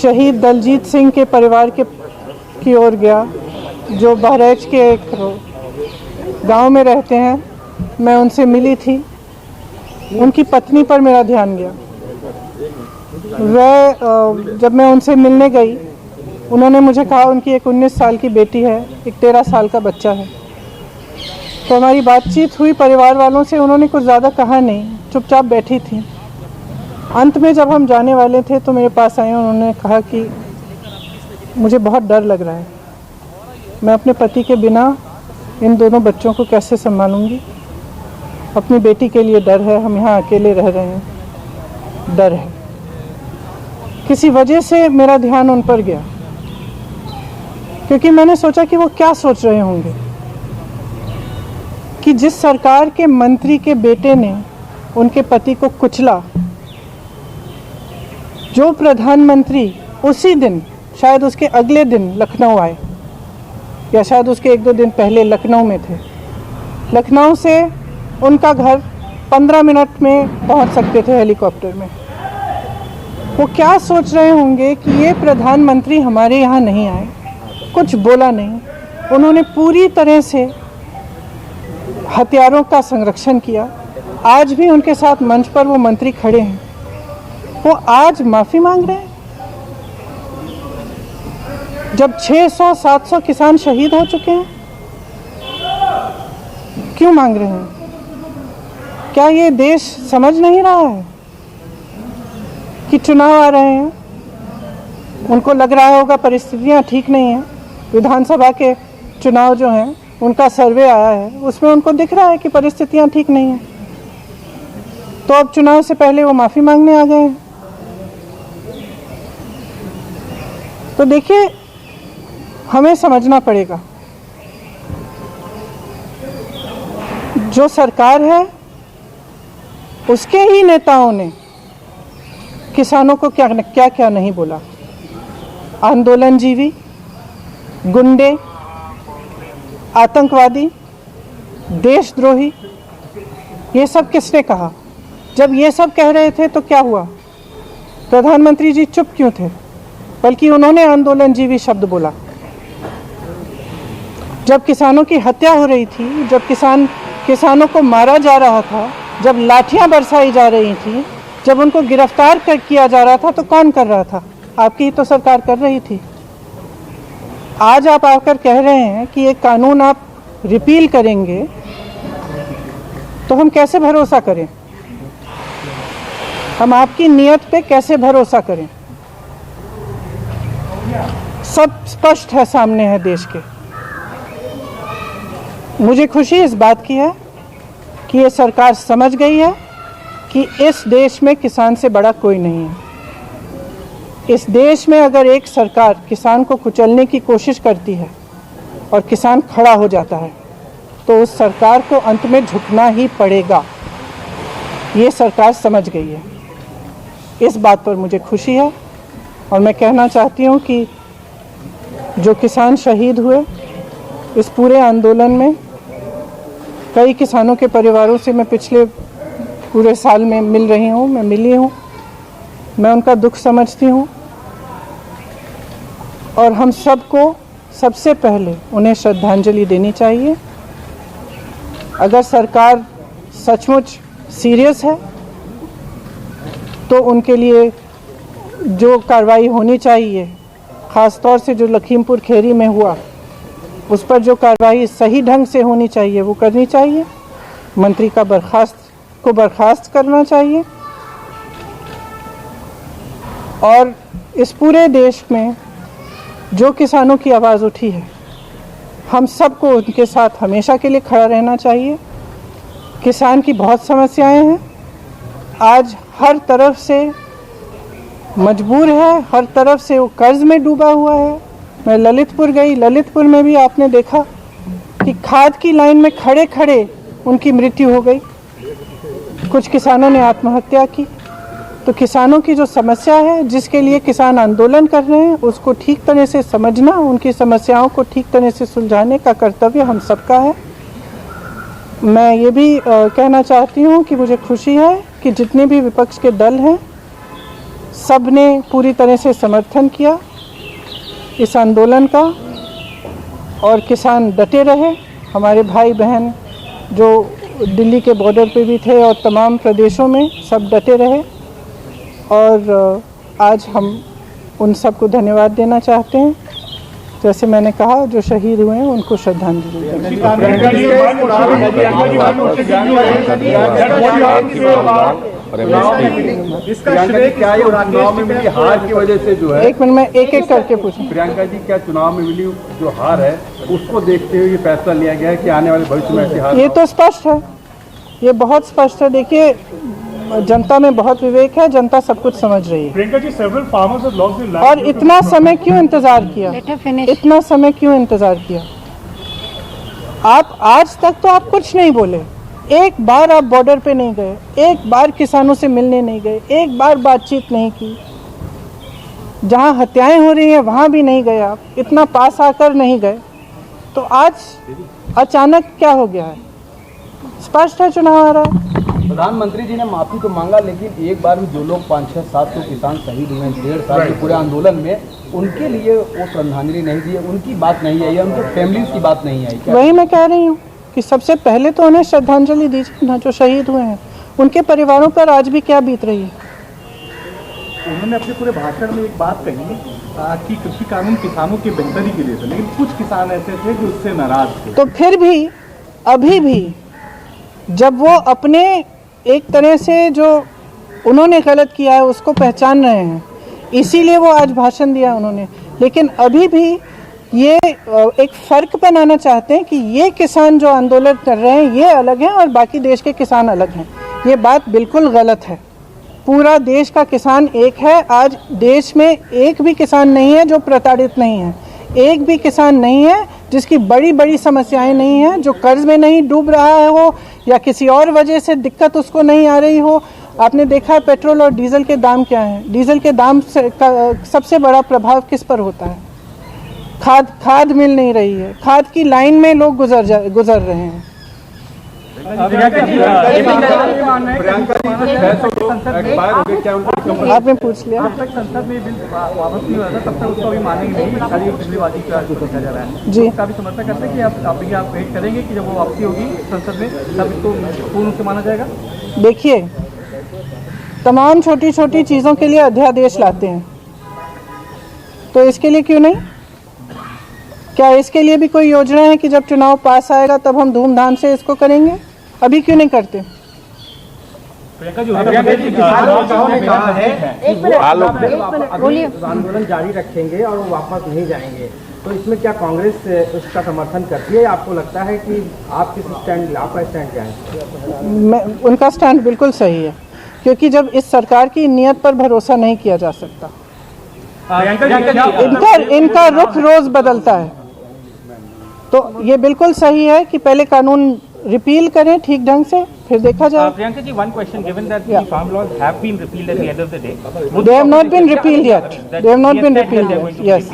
शहीद दलजीत सिंह के परिवार की ओर गया, जो बहराइच के एक गांव में रहते हैं। मैं उनसे मिली थी। उनकी पत्नी पर मेरा ध्यान गया। जब मैं उनसे मिलने गई, उन्होंने मुझे कहा उनकी एक 19 साल की बेटी है, एक 13 साल का बच्चा है। तो हमारी बातचीत हुई परिवार वालों से। उन्होंने कुछ ज़्यादा कहा नहीं, चुपचाप बैठी थी। अंत में जब हम जाने वाले थे तो मेरे पास आए। उन्होंने कहा कि मुझे बहुत डर लग रहा है, मैं अपने पति के बिना इन दोनों बच्चों को कैसे संभालूंगी। अपनी बेटी के लिए डर है, हम यहाँ अकेले रह रहे हैं, डर है। किसी वजह से मेरा ध्यान उन पर गया, क्योंकि मैंने सोचा कि वो क्या सोच रहे होंगे कि जिस सरकार के मंत्री के बेटे ने उनके पति को कुचला, जो प्रधानमंत्री उसी दिन, शायद उसके अगले दिन लखनऊ आए, या शायद उसके 1-2 दिन पहले लखनऊ में थे। लखनऊ से उनका घर 15 मिनट में पहुंच सकते थे हेलीकॉप्टर में। वो क्या सोच रहे होंगे कि ये प्रधानमंत्री हमारे यहाँ नहीं आए, कुछ बोला नहीं। उन्होंने पूरी तरह से हथियारों का संरक्षण किया। आज भी उनके साथ मंच पर वो मंत्री खड़े हैं। वो आज माफ़ी मांग रहे हैं जब 600-700 किसान शहीद हो चुके हैं। क्यों मांग रहे हैं? क्या ये देश समझ नहीं रहा है कि चुनाव आ रहे हैं? उनको लग रहा होगा परिस्थितियां ठीक नहीं हैं। विधानसभा के चुनाव जो हैं, उनका सर्वे आया है, उसमें उनको दिख रहा है कि परिस्थितियां ठीक नहीं हैं। तो अब चुनाव से पहले वो माफ़ी मांगने आ गए हैं। तो देखिए, हमें समझना पड़ेगा, जो सरकार है उसके ही नेताओं ने किसानों को क्या क्या नहीं बोला। आंदोलनजीवी, गुंडे, आतंकवादी, देशद्रोही, ये सब किसने कहा? जब ये सब कह रहे थे तो क्या हुआ? प्रधानमंत्री जी चुप क्यों थे? बल्कि उन्होंने आंदोलनजीवी शब्द बोला। जब किसानों की हत्या हो रही थी, जब किसानों को मारा जा रहा था, जब लाठियां बरसाई जा रही थी, जब उनको गिरफ्तार किया जा रहा था, तो कौन कर रहा था? आपकी ही तो सरकार कर रही थी। आज आप आकर कह रहे हैं कि ये कानून आप रिपील करेंगे, तो हम कैसे भरोसा करें? हम आपकी नीयत पे कैसे भरोसा करें? सब स्पष्ट है, सामने है देश के। मुझे खुशी इस बात की है कि ये सरकार समझ गई है कि इस देश में किसान से बड़ा कोई नहीं है। इस देश में अगर एक सरकार किसान को कुचलने की कोशिश करती है और किसान खड़ा हो जाता है, तो उस सरकार को अंत में झुकना ही पड़ेगा। ये सरकार समझ गई है। इस बात पर मुझे खुशी है। और मैं कहना चाहती हूँ कि जो किसान शहीद हुए इस पूरे आंदोलन में, कई किसानों के परिवारों से मैं पिछले पूरे साल में मिल रही हूँ, मैं मिली हूँ, मैं उनका दुख समझती हूँ। और हम सबको सबसे पहले उन्हें श्रद्धांजलि देनी चाहिए। अगर सरकार सचमुच सीरियस है तो उनके लिए जो कार्रवाई होनी चाहिए, ख़ास तौर से जो लखीमपुर खेरी में हुआ, उस पर जो कार्रवाई सही ढंग से होनी चाहिए वो करनी चाहिए। मंत्री का बर्खास्त करना चाहिए। और इस पूरे देश में जो किसानों की आवाज़ उठी है, हम सबको उनके साथ हमेशा के लिए खड़ा रहना चाहिए। किसान की बहुत समस्याएं हैं। आज हर तरफ से मजबूर है, हर तरफ से वो कर्ज में डूबा हुआ है। मैं ललितपुर गई, ललितपुर में भी आपने देखा कि खाद की लाइन में खड़े खड़े उनकी मृत्यु हो गई। कुछ किसानों ने आत्महत्या की। तो किसानों की जो समस्या है, जिसके लिए किसान आंदोलन कर रहे हैं, उसको ठीक तरह से समझना, उनकी समस्याओं को ठीक तरह से सुलझाने का कर्तव्य हम सबका है। मैं ये भी कहना चाहती हूँ कि मुझे खुशी है कि जितने भी विपक्ष के दल हैं, सब ने पूरी तरह से समर्थन किया इस आंदोलन का और किसान डटे रहे। हमारे भाई बहन जो दिल्ली के बॉर्डर पे भी थे और तमाम प्रदेशों में सब डटे रहे और आज हम उन सबको धन्यवाद देना चाहते हैं। जैसे मैंने कहा, जो शहीद हुए हैं उनको श्रद्धांजलि देते हैं। हार की वजह से जो है, एक मिनट में एक एक करके पूछूं। प्रियंका जी, क्या चुनाव में मिली जो हार है उसको देखते हुए ये फैसला लिया गया है कि आने वाले भविष्य में ऐसी हार? ये तो स्पष्ट है, ये बहुत स्पष्ट है। देखिए, जनता में बहुत विवेक है, जनता सब कुछ समझ रही है। Priyanka ji, several farmers have lost their lives. और इतना समय क्यों इंतजार किया? इतना समय क्यों इंतजार किया? आप आज तक तो आप कुछ नहीं बोले, एक बार आप बॉर्डर पे नहीं गए, एक बार किसानों से मिलने नहीं गए, एक बार बातचीत नहीं की। जहां हत्याएं हो रही हैं वहां भी नहीं गए आप, इतना पास आकर नहीं गए। तो आज अचानक क्या हो गया है? स्पष्ट है, चुनाव आ रहा है। प्रधानमंत्री जी ने माफी तो मांगा, लेकिन एक बार भी जो लोग 5-6-700 किसान शहीद हुए 1.5 साल के पूरे आंदोलन में, उनके लिए वो श्रद्धांजलि नहीं दी, उनकी बात नहीं आई, उनके फैमिलीज की बात नहीं आई। वही मैं कह रही हूँ कि सबसे पहले तो उन्हें श्रद्धांजलि दीजिए ना, जो शहीद हुए हैं। उनके परिवारों पर आज भी क्या बीत रही है? उन्होंने अपने पूरे भाषण में एक बात कही कि कृषि कानून किसानों की बेहतरी के लिए थे, लेकिन कुछ किसान ऐसे थे जो उससे नाराज थे। तो फिर भी अभी भी जब वो अपने एक तरह से जो उन्होंने गलत किया है उसको पहचान रहे हैं, इसीलिए वो आज भाषण दिया उन्होंने। लेकिन अभी भी ये एक फ़र्क बनाना चाहते हैं कि ये किसान जो आंदोलन कर रहे हैं ये अलग हैं और बाकी देश के किसान अलग हैं। ये बात बिल्कुल गलत है। पूरा देश का किसान एक है। आज देश में एक भी किसान नहीं है जो प्रताड़ित नहीं है, एक भी किसान नहीं है जिसकी बड़ी बड़ी समस्याएं नहीं हैं, जो कर्ज में नहीं डूब रहा है हो या किसी और वजह से दिक्कत उसको नहीं आ रही हो। आपने देखा है पेट्रोल और डीजल के दाम क्या हैं। डीजल के दाम से सबसे बड़ा प्रभाव किस पर होता है? खाद मिल नहीं रही है, खाद की लाइन में लोग गुजर रहे हैं। आपने पूछ लिया। जब तक संसद में बिल वापस नहीं हुआ था तब तक उसको अभी मानेंगे नहीं, खाली बिजलीबाजी का देखा जा रहा है जी। उसका भी समर्थन करते हैं कि आप वेट करेंगे कि जब वो वापसी होगी संसद में तब इसको पूर्ण रूप से माना जाएगा? देखिए, तमाम छोटी छोटी चीज़ों के लिए अध्यादेश लाते हैं, तो इसके लिए क्यों नहीं? क्या इसके लिए भी कोई योजना है कि जब चुनाव पास आएगा तब हम धूमधाम से इसको करेंगे? अभी क्यों नहीं करते? आंदोलन जारी रखेंगे और वो वापस नहीं जाएंगे, तो इसमें क्या कांग्रेस उसका समर्थन करती है? आपको लगता है कि आपका स्टैंड क्या है? उनका स्टैंड बिल्कुल सही है, क्योंकि जब इस सरकार की नीयत पर भरोसा नहीं किया जा सकता। इनका रुख रोज बदलता है, तो ये बिल्कुल सही है कि पहले कानून रिपील करें ठीक ढंग से, फिर देखा जाए। Priyanka ji, one question: given that the farm laws have been repealed at the end of the day, they have not been repealed yet. They have not been repealed yet. Yes.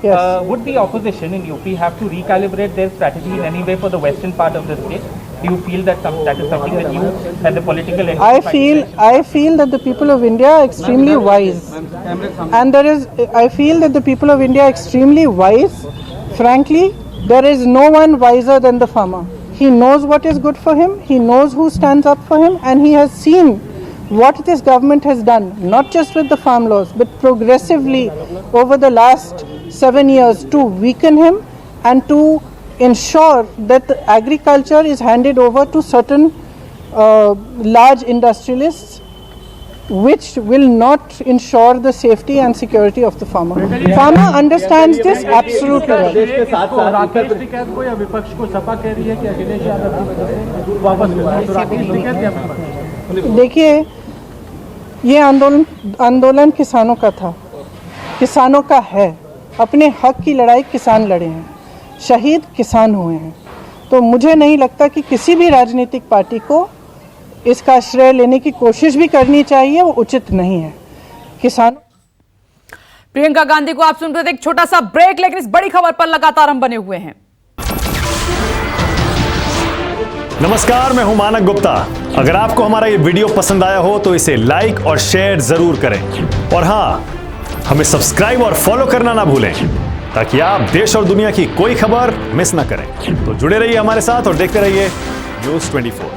Yes. Would the opposition in UP have to recalibrate their strategy in any way for the western part of the state? Do you feel that that is something that you, as a political entity, I feel that the people of India are extremely wise, and I feel that the people of India are extremely wise. Frankly, there is no one wiser than the farmer. He knows what is good for him, he knows who stands up for him, and he has seen what this government has done, not just with the farm laws, but progressively over the last 7 years to weaken him and to ensure that agriculture is handed over to certain large industrialists, which will not ensure the safety and security of the farmer. Farmer understands this absolutely well. Rakesh Tikait को या विपक्ष को सपा कह रही है कि अखिलेश यादव की वजह से वापस तो राकेश टिकैत या विपक्ष? देखिए, ये आंदोलन किसानों का था, किसानों का है। अपने हक की लड़ाई किसान लड़े हैं, शहीद किसान हुए हैं। तो मुझे नहीं लगता कि किसी भी राजनीतिक पार्टी को इसका श्रेय लेने की कोशिश भी करनी चाहिए, वो उचित नहीं है। किसान प्रियंका गांधी को आप सुन रहे थे। एक छोटा सा ब्रेक, लेकिन इस बड़ी खबर पर लगातार हम बने हुए हैं। नमस्कार, मैं हूं मानक गुप्ता। अगर आपको हमारा ये वीडियो पसंद आया हो तो इसे लाइक और शेयर जरूर करें और हाँ, हमें सब्सक्राइब और फॉलो करना ना भूलें ताकि आप देश और दुनिया की कोई खबर मिस ना करें। तो जुड़े रहिए हमारे साथ और देखते रहिए News 24।